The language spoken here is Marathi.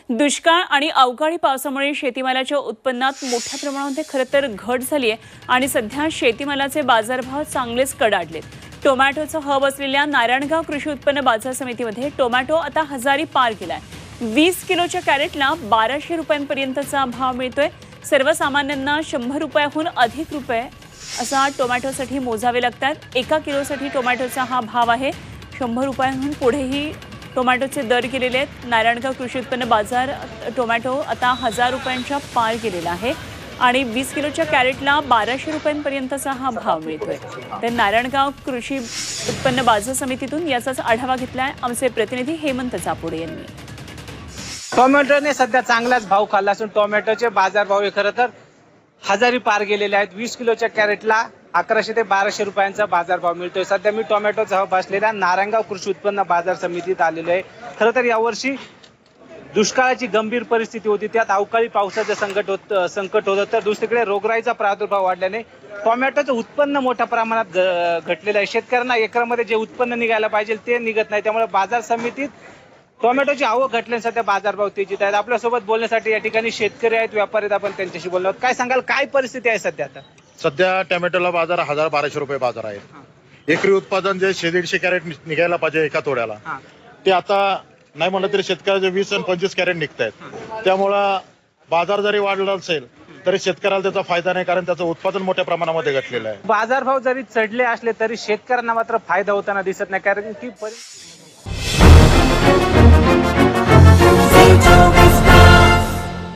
दुष्काळ आणि अवकाळी पावसामुळे शेतीमालाच्या उत्पन्नात मोठ्या प्रमाणामध्ये खरं तर घट झाली आहे आणि सध्या शेतीमालाचे बाजारभाव चांगलेच कडाडलेत। टोमॅटोचं हब असलेल्या नारायणगाव कृषी उत्पन्न बाजार समितीमध्ये टोमॅटो आता हजारी पार गेलाय। 20 किलोच्या कॅरेटला 1200 रुपयांपर्यंतचा भाव मिळतोय। सर्वसामान्यांना 100 रुपयाहून अधिक रुपये असा टोमॅटोसाठी मोजावे लागतात। 1 किलोसाठी टोमॅटोचा हा भाव आहे। 100 रुपयांहून पुढेही टोमॅटोचे दर गेलेले आहेत। नारायणगाव कृषी उत्पन्न बाजार टोमॅटो आता 1000 रुपयांच्या पार गेलेला आहे आणि 20 किलोच्या कॅरेटला 1200 रुपयांपर्यंतचा हा भाव मिळतोय। तर नारायणगाव कृषी उत्पन्न बाजार समितीतून याचाच आढावा घेतलाय आमचे प्रतिनिधी हेमंत चापुडे यांनी। टोमॅटोने सध्या चांगलाच भाव खाल्ला असून टोमॅटोचे बाजारभाव हे खरं तर हजारी पार गेलेले आहेत। 20 किलोच्या कॅरेटला 1100 ते 1200 रुपयांचा बाजारभाव मिळतोय। सध्या मी टोमॅटोचा भाव असलेल्या नारायणगाव कृषी उत्पन्न बाजार समितीत आलेलो आहे। खरं तर यावर्षी दुष्काळाची गंभीर परिस्थिती होती, त्यात अवकाळी पावसाचं संकट होतं, तर दुसरीकडे रोगराईचा प्रादुर्भाव वाढल्याने टोमॅटोचं उत्पन्न मोठ्या प्रमाणात घटलेलं आहे। शेतकऱ्यांना एकरामध्ये जे उत्पन्न निघायला पाहिजे ते निघत नाही, त्यामुळे बाजार समितीत टोमॅटोची आवक घटल्याने सध्या बाजारभाव तेजीत आहेत। आपल्यासोबत बोलण्यासाठी या ठिकाणी शेतकरी आहेत, व्यापारी आहेत, आपण त्यांच्याशी बोललो आहोत। काय सांगाल, काय परिस्थिती आहे सध्या? आता सध्या टोमॅटोला बाजार 1000-1200 रुपये बाजार आहे। एकरी उत्पादन जे 150 कॅरेट निघायला पाहिजे एका तोड्याला, ते आता नाही म्हणलं तरी शेतकऱ्याचे 20 आणि 25 कॅरेट निघत आहेत। त्यामुळं बाजार जरी वाढला असेल तरी शेतकऱ्याला त्याचा फायदा नाही, कारण त्याचं उत्पादन मोठ्या प्रमाणामध्ये घटलेलं आहे। बाजारभाव जरी चढले असले तरी शेतकऱ्यांना मात्र फायदा होताना दिसत नाही, कारण की